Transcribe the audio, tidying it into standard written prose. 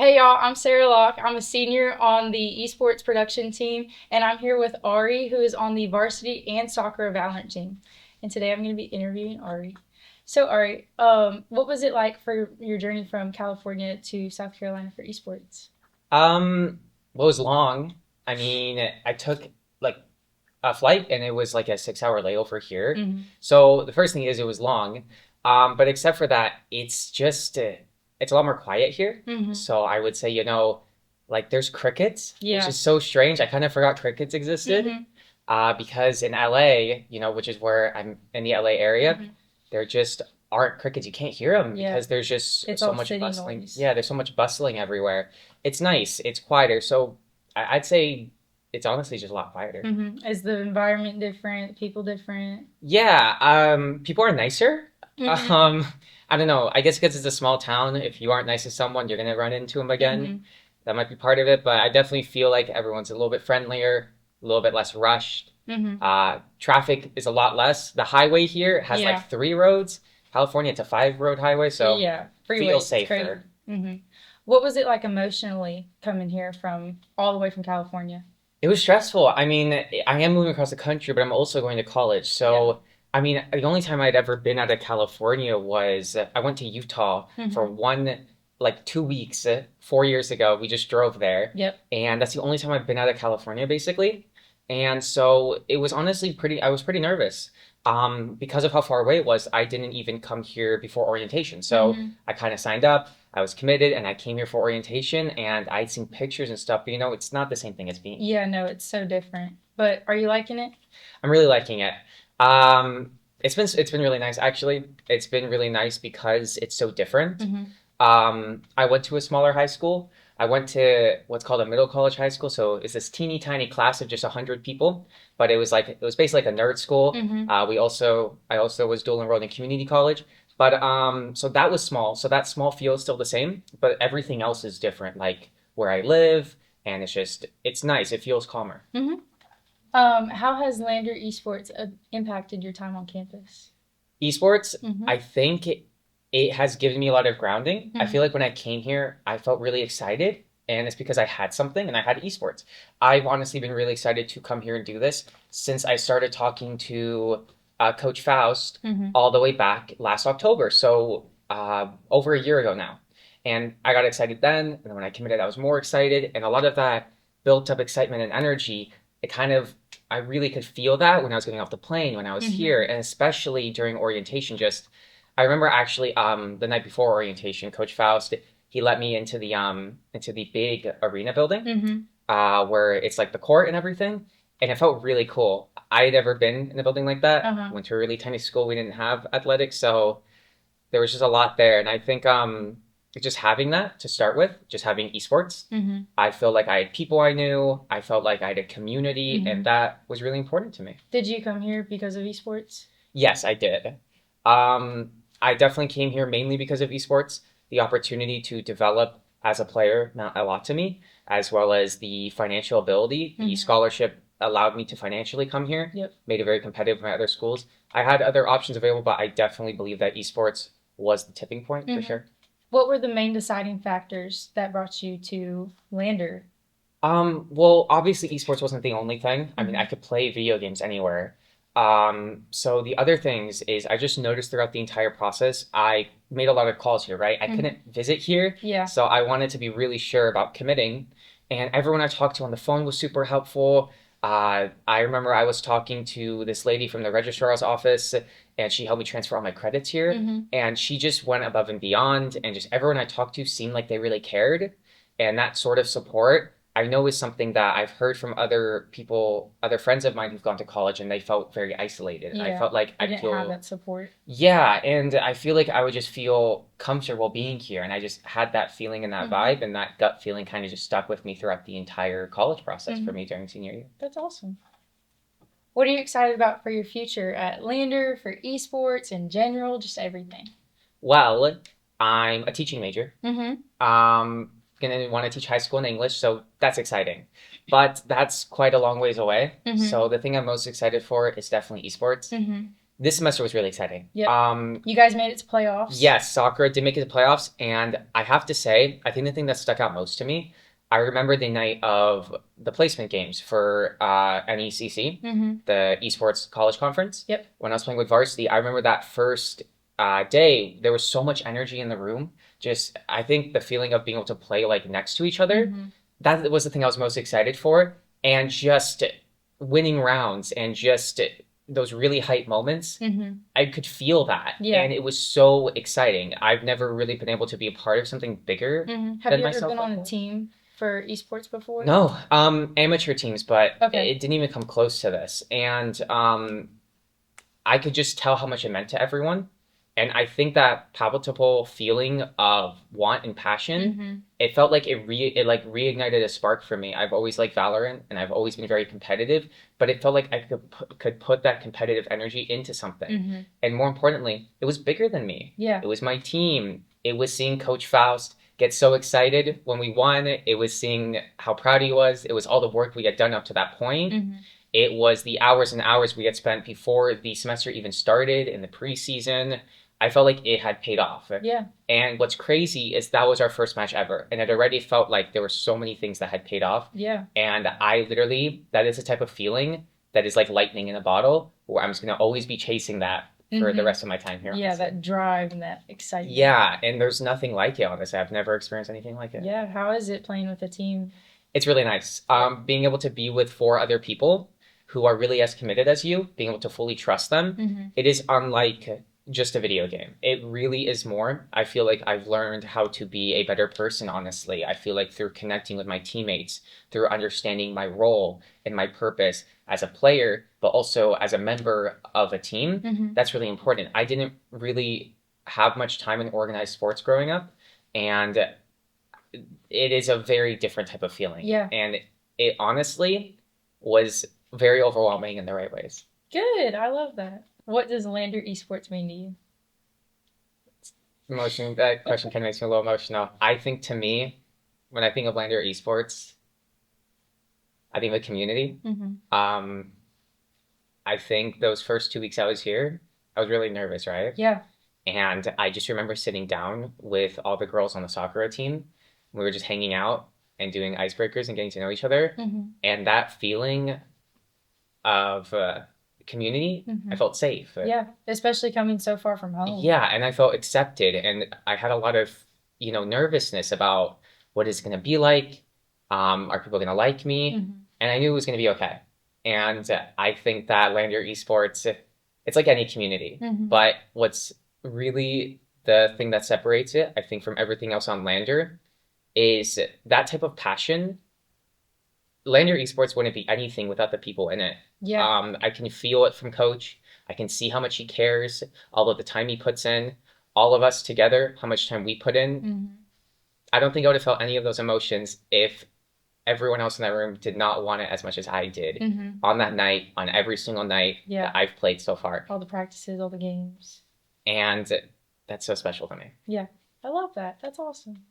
Hey y'all, I'm Sarah Locke. I'm a senior on the Esports production team, and I'm here with Ari, who is on the varsity and soccer Valorant team. And today I'm going to be interviewing Ari. So Ari, what was it like for your journey from California to South Carolina for esports? Um, well, it was long. I mean, I took like a flight and it was like a 6 hour layover here. Mm-hmm. So the first thing is it was long. But except for that, it's a lot more quiet here. Mm-hmm. So I would say, like there's crickets, which Yeah. is so strange. I kind of forgot crickets existed. Mm-hmm. Because in LA, which is where I'm in the LA area, Mm-hmm. there just aren't crickets. You can't hear them Yeah. because there's just It's so all much city bustling. noise. Yeah, there's so much bustling everywhere. It's nice. It's quieter. So I'd say it's honestly just a lot quieter. Mm-hmm. Is the environment different? People different? Yeah, people are nicer. Mm-hmm. Um, I don't know. I guess because it's a small town, if you aren't nice to someone, you're gonna run into them again. Mm-hmm. That might be part of it, but I definitely feel like everyone's a little bit friendlier, a little bit less rushed. Mm-hmm. Traffic is a lot less. The highway here has Yeah. like 3 roads. California, it's a 5 road highway, so Yeah. feel Freeways. It's crazy. safer. Mm-hmm. What was it like emotionally coming here from all the way from California? It was stressful. I mean, I am moving across the country, but I'm also going to college. Yeah. So, I mean, the only time I'd ever been out of California was I went to Utah for Mm-hmm. like 2 weeks, 4 years ago. We just drove there. Yep. And that's the only time I've been out of California, basically. And so it was honestly I was pretty nervous. Because of how far away it was, I didn't even come here before orientation. So Mm-hmm. I kind of signed up, I was committed, and I came here for orientation, and I'd seen pictures and stuff, but it's not the same thing as being Yeah, here. no, it's so different. But are you liking it? I'm really liking it. It's been really nice actually. It's been really nice because it's so different. Mm-hmm. I went to a smaller high school. I went to what's called a middle college high school. So it's this teeny tiny class of just 100 people, but it was basically like a nerd school. Mm-hmm. I also was dual enrolled in community college, but so that was small. So that small feels still the same, but everything else is different. Like where I live, and it's nice. It feels calmer. Mm-hmm. How has Lander Esports impacted your time on campus? Esports, Mm-hmm. I think it has given me a lot of grounding. I Mm-hmm. feel like when I came here, I felt really excited, and it's because I had something and I had esports. I've honestly been really excited to come here and do this since I started talking to Coach Faust Mm-hmm. all the way back last October. So over a year ago now. And I got excited then, and then when I committed, I was more excited, and a lot of that built up excitement and energy. I really could feel that when I was getting off the plane, when I was Mm-hmm. here, and especially during orientation. I remember actually the night before orientation, Coach Faust he let me into the big arena building Mm-hmm. where it's like the court and everything, and it felt really cool. I had never been in a building like that. Uh-huh. Went to a really tiny school. We didn't have athletics, so there was just a lot there, and I think just having that to start with, just having esports, Mm-hmm. I feel like I had people I knew. I felt like I had a community, Mm-hmm. and that was really important to me. Did you come here because of esports? Yes, I did. Um, I definitely came here mainly because of esports. The opportunity to develop as a player meant a lot to me, as well as the financial ability. The Mm-hmm. scholarship allowed me to financially come here, Yep. made it very competitive with my other schools. I had other options available, but I definitely believe that esports was the tipping point for Mm-hmm. sure. What were the main deciding factors that brought you to Lander? Well, obviously esports wasn't the only thing. I mean, Mm-hmm. I could play video games anywhere. So the other things is I just noticed throughout the entire process, I made a lot of calls here, right? I Mm-hmm. couldn't visit here, Yeah. so I wanted to be really sure about committing. And everyone I talked to on the phone was super helpful. I remember I was talking to this lady from the registrar's office, and she helped me transfer all my credits here. Mm-hmm. And she just went above and beyond, and just everyone I talked to seemed like they really cared. And that sort of support I know is something that I've heard from other people, other friends of mine who've gone to college, and they felt very isolated. And I Yeah. felt like I I'd didn't have feel, that support. yeah, and I feel like I would just feel comfortable being here. And I just had that feeling and that Mm-hmm. vibe, and that gut feeling kind of just stuck with me throughout the entire college process for Mm-hmm. me during senior year. That's awesome. What are you excited about for your future at Lander, for esports in general, just everything? Well, I'm a teaching major. Mm-hmm. Gonna want to teach high school in English, so that's exciting. But that's quite a long ways away. Mm-hmm. So the thing I'm most excited for is definitely esports. Mm-hmm. This semester was really exciting. Yep. You guys made it to playoffs. Yes, soccer did make it to playoffs, and I have to say, I think the thing that stuck out most to me, I remember the night of the placement games for NECC, the Esports College Conference. Yep. When I was playing with varsity, I remember that first day, there was so much energy in the room. Just, I think the feeling of being able to play like next to each other, that was the thing I was most excited for, and just winning rounds and just those really hype moments. I could feel that. Yeah. And it was so exciting. I've never really been able to be a part of something bigger Have than you ever myself been like on a that. team for esports before? No, amateur teams, but Okay. it didn't even come close to this. And I could just tell how much it meant to everyone. And I think that palpable feeling of want and passion, it felt like it like reignited a spark for me. I've always liked Valorant and I've always been very competitive, but it felt like I could put that competitive energy into something. And more importantly, it was bigger than me. Yeah. It was my team. It was seeing Coach Faust get so excited when we won. It was seeing how proud he was. It was all the work we had done up to that point. It was the hours and hours we had spent before the semester even started in the preseason. I felt like it had paid off. Yeah. And what's crazy is that was our first match ever. And it already felt like there were so many things that had paid off. Yeah. And I literally, that is the type of feeling that is like lightning in a bottle, where I'm just going to always be chasing that for the rest of my time here. Yeah, that drive and that excitement. Yeah. And there's nothing like it, honestly. I've never experienced anything like it. Yeah. How is it playing with a team? It's really nice. Being able to be with 4 other people who are really as committed as you, being able to fully trust them, it is unlike just a video game. It really is more. I feel like I've learned how to be a better person, honestly. I feel like through connecting with my teammates, through understanding my role and my purpose as a player, but also as a member of a team, that's really important. I didn't really have much time in organized sports growing up, and it is a very different type of feeling. Yeah. And it honestly was very overwhelming in the right ways. Good. I love that. What does Lander Esports mean to you? Emotion. That question kind of makes me a little emotional. I think to me, when I think of Lander Esports, I think of a community. Um, I think those first 2 weeks I was here, I was really nervous, right? Yeah. And I just remember sitting down with all the girls on the soccer team. We were just hanging out and doing icebreakers and getting to know each other. And that feeling of community, I felt safe. Yeah, especially coming so far from home. Yeah, and I felt accepted, and I had a lot of, nervousness about what it's going to be like. Are people going to like me? And I knew it was going to be okay. And I think that Lander Esports, it's like any community, but what's really the thing that separates it, I think, from everything else on Lander is that type of passion. Lander Esports wouldn't be anything without the people in it. Yeah. I can feel it from Coach. I can see how much he cares, all of the time he puts in, all of us together, how much time we put in. I don't think I would have felt any of those emotions if everyone else in that room did not want it as much as I did on that night, on every single night that I've played so far. All the practices, all the games. And that's so special to me. Yeah, I love that. That's awesome.